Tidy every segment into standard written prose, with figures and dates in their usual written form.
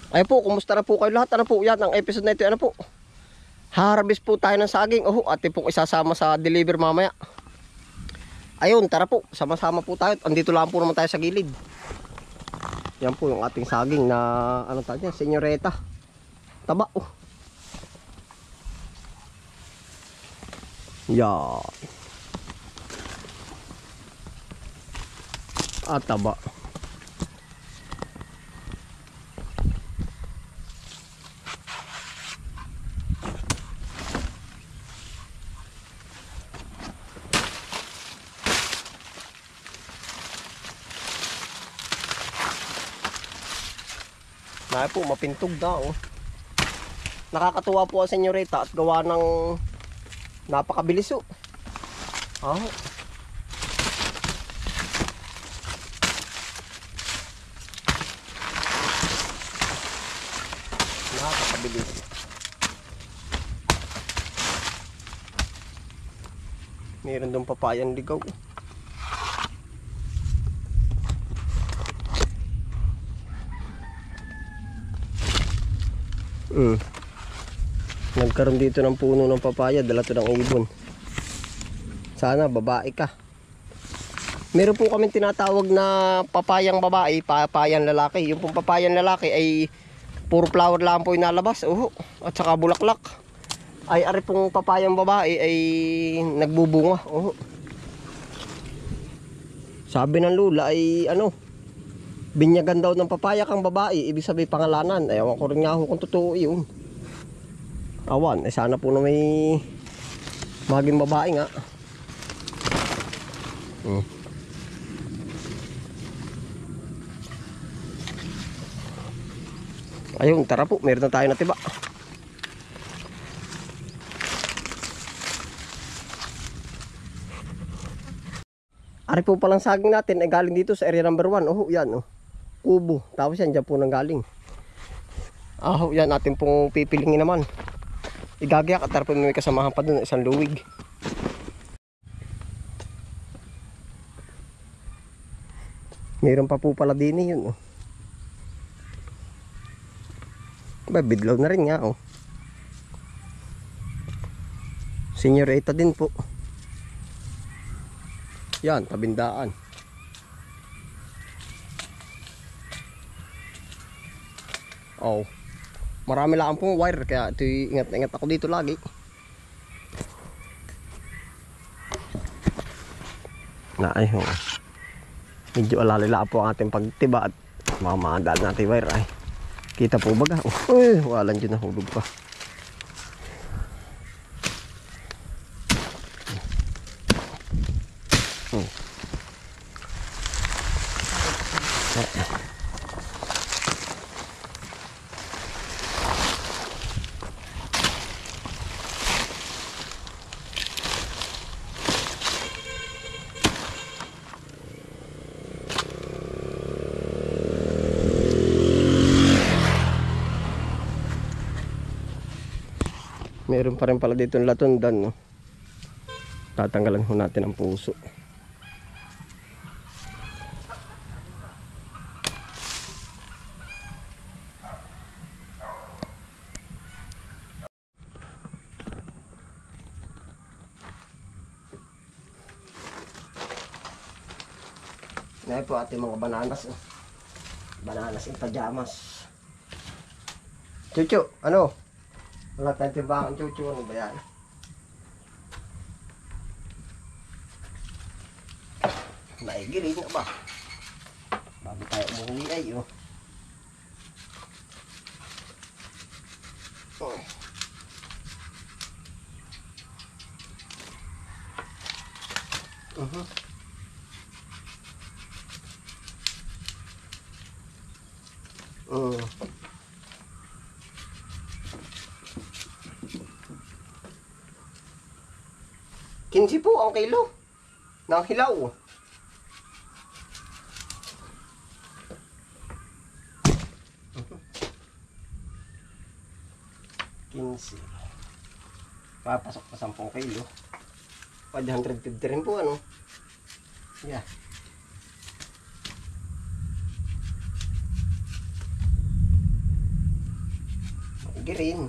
Ay po, kumusta na po kayo lahat? Ano po yan, ang episode na ito, ano po? Harvest po tayo ng saging. Ate po isasama sa deliver mamaya. Ayun, tara po, sama-sama po tayo. Andito lang po naman tayo sa gilid. Yan po yung ating saging na, ano tayo niya, senyoreta. Taba, Yan. Taba. Ay po, mapintog na Nakakatuwa po ang senyorita at gawa ng napakabilis Nakakabilis. Meron doon papayang ligaw. Nagkaroon dito ng puno ng papaya, dala to ng ibon. Sana babae ka. Meron po kaming tinatawag na papayang babae, papayang lalaki. Yung pong papayang lalaki ay puro flower lang po inalabas, at saka bulaklak. Ay ari pong papayang babae ay nagbubunga, Sabi ng lula ay binyagan daw ng papaya kang babae, ibig sabihin pangalanan. Ewan ko rin nga kung totoo yun. Awan, sana po na may maging babae nga. Ayun, tara po, meron na tayo na tiba. Ari po palang saging natin ay galing dito sa area number 1. Yan kubo. Tapos yan, dyan po nang galing. Yan natin pong pipilingin naman. Igagayak at tara po may kasamahan pa dun, isang luwig. Meron pa po pala din yun bidlaw na rin nga senyorita din po. Yan, tabindaan. Marami lang pong wire kaya ito ingat-ingat ako dito lagi. Medyo alalila po ang ating pagtiba at mamandal natin wire ay. Kita po baga? Walang dyan nahulog pa. Meron pa rin pala dito ng latundan Tatanggalan ho natin ang puso. Ngayon po ating mga bananas Bananas in pajamas. Chuchu, ano? Wala tayong timbangan, Chuchu. Ano ba yan? Naigilid na ba? Bago tayo umuwi ay Kinsi po ang kilo ng hilaw. Kinsi. Papasok pa 10 kilo. 550 rin po Yeah. girin.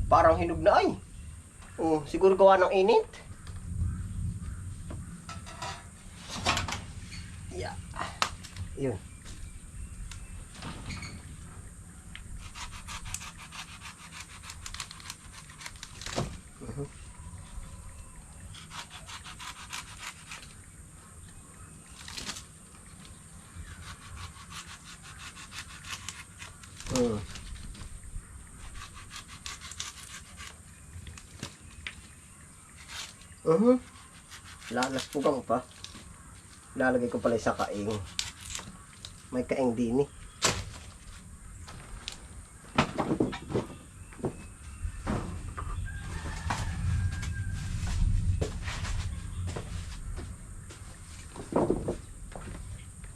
Parang hinog na ay. Siguro gawa ng init. Yeah. Yun. Lalas pugang pa. Lalagay ko pala sa kaing. May kaing din eh.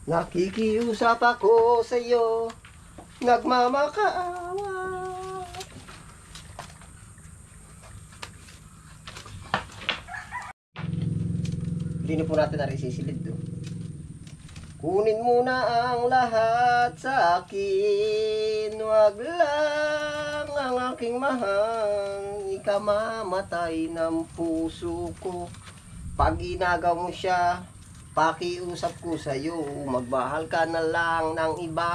Nakikiusap ako sa iyo, nagmamakaawa. Hindi na po natin narisisilid doon. Kunin mo na ang lahat sa akin, wag lang ang aking mahal, ikamamatay ng puso ko. Pag inagaw mo siya, pakiusap ko sa'yo, magmahal ka na lang ng iba.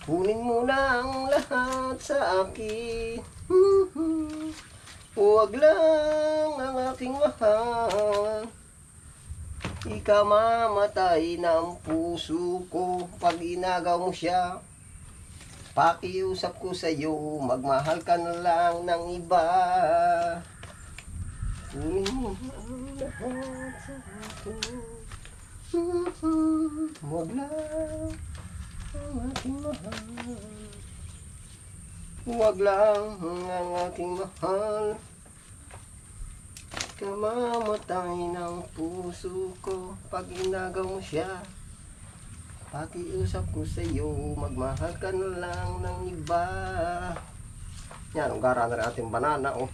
Kunin mo na ang lahat sa akin, huwag lang ang aking mahal, ikamamatay ng puso ko. Pag inagaw mo siya, pakiusap ko sa'yo, magmahal ka na lang ng iba. Kunin mo ang lahat sa akin, huwag lang ang aking mahal, huwag lang ang aking mahal, kamamatay ng puso ko. Pag inagaw mo siya, pakiusap ko sa'yo, magmahal ka na lang ng iba. Yan, ugara na rin ating banana, oh.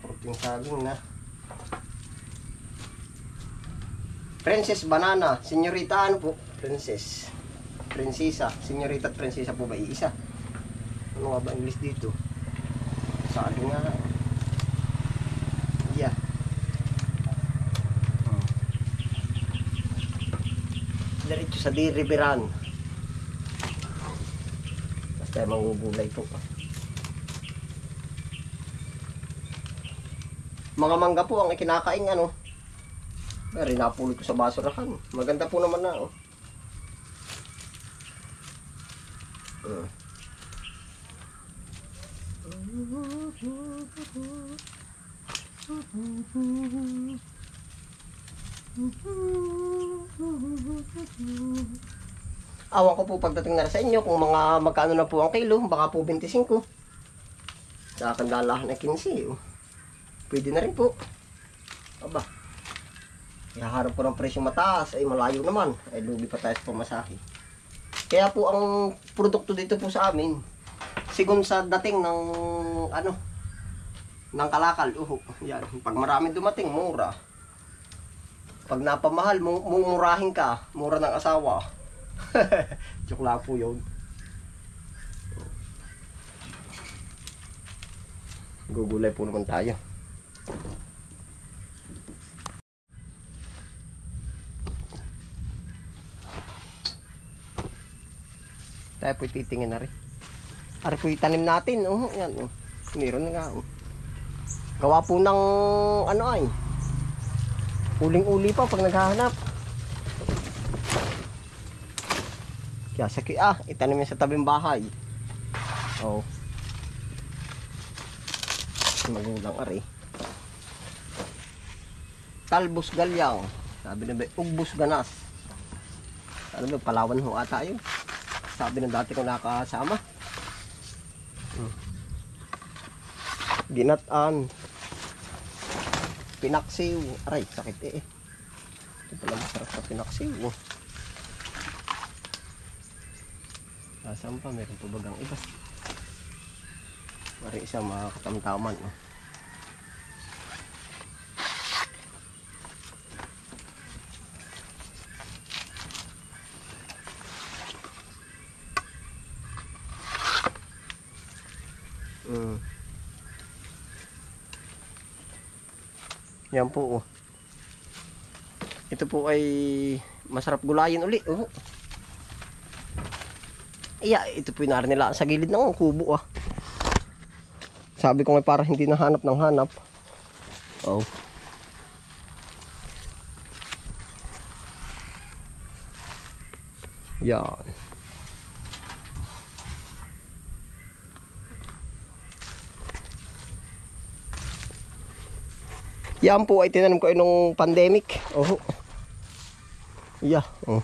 Puting saging na. Princess banana, senyorita ano po? Princess. Prinsesa, senyorita at prinsesa po ba iisa? Ano nga ba English dito? Saging nga. Yeah. Diretso sa Diriberan. Basta mangugulay po. Mga mangga po ang ikinakaing ano. Rinapulot ko sa basurahan. Maganda po naman na oh. Awan ko po pagdating na sa inyo kung mga magkano na po ang kilo. Baka po 25. Sa akin lalahan na 15 oh. Pwede na rin po. Aba. Ihaharap po ng presyo mataas. Ay malayo naman. Ay lugi pa tayo sa pamasahe. Kaya po ang produkto dito po sa amin, sigun sa dating ng ano, ng kalakal. Yan. Pag marami dumating, mura. Pag napamahal, mumurahin ka. Mura ng asawa. Joke lang po yun. Gugulay po naman tayo. Tayo po'y titingin na rin. Ari po'y tanim natin. Yan. Meron na nga. Gawa po ng ano ay. Uling-uli pa pag naghahanap. Kaya sa itanim yan sa tabing bahay. Oh. Magulang ari. Talbos galyang. Sabi na ba, ugbos ganas. Ano ba, Palawan ho ata yun. Sabi ng dati kong nakasama. Ginatan. Pinaksiw. Aray, sakit eh. Ito pala masarap sa pinaksiw. Saan pa? Meron pa bagang iba. Pari isa mga katamtaman. Yan po, oh. Ito po ay masarap gulayin uli. Oh. Iya, ito po yung nila sa gilid ng kubo, ah. Sabi ko nga para hindi nahanap ng hanap. Oh. Yan. Yan po ay tinanim ko nung pandemic. Oh. Yeah. Oh.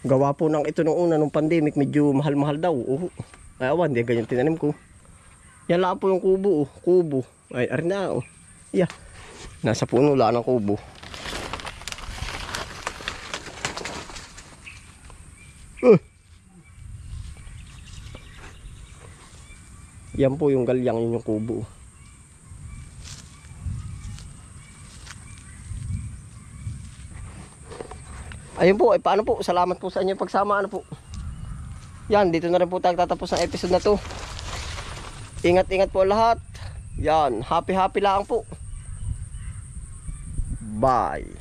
Gawa po ng ito nung una nung pandemic, medyo mahal-mahal daw. Oh. Ay awan, di ganyan tinanim ko. Yan lang po yung kubo, oh. Kubo. Ay, arin na, oh. Yeah. Nasa puno lang ng kubo. Yan po yung galyang, yun yung kubo. Ayun po, ay paano po? Salamat po sa inyong pagsama. Ano po? Yan, dito na rin po tayo tatapos ng episode na to. Ingat-ingat po lahat. Yan, happy lang po. Bye.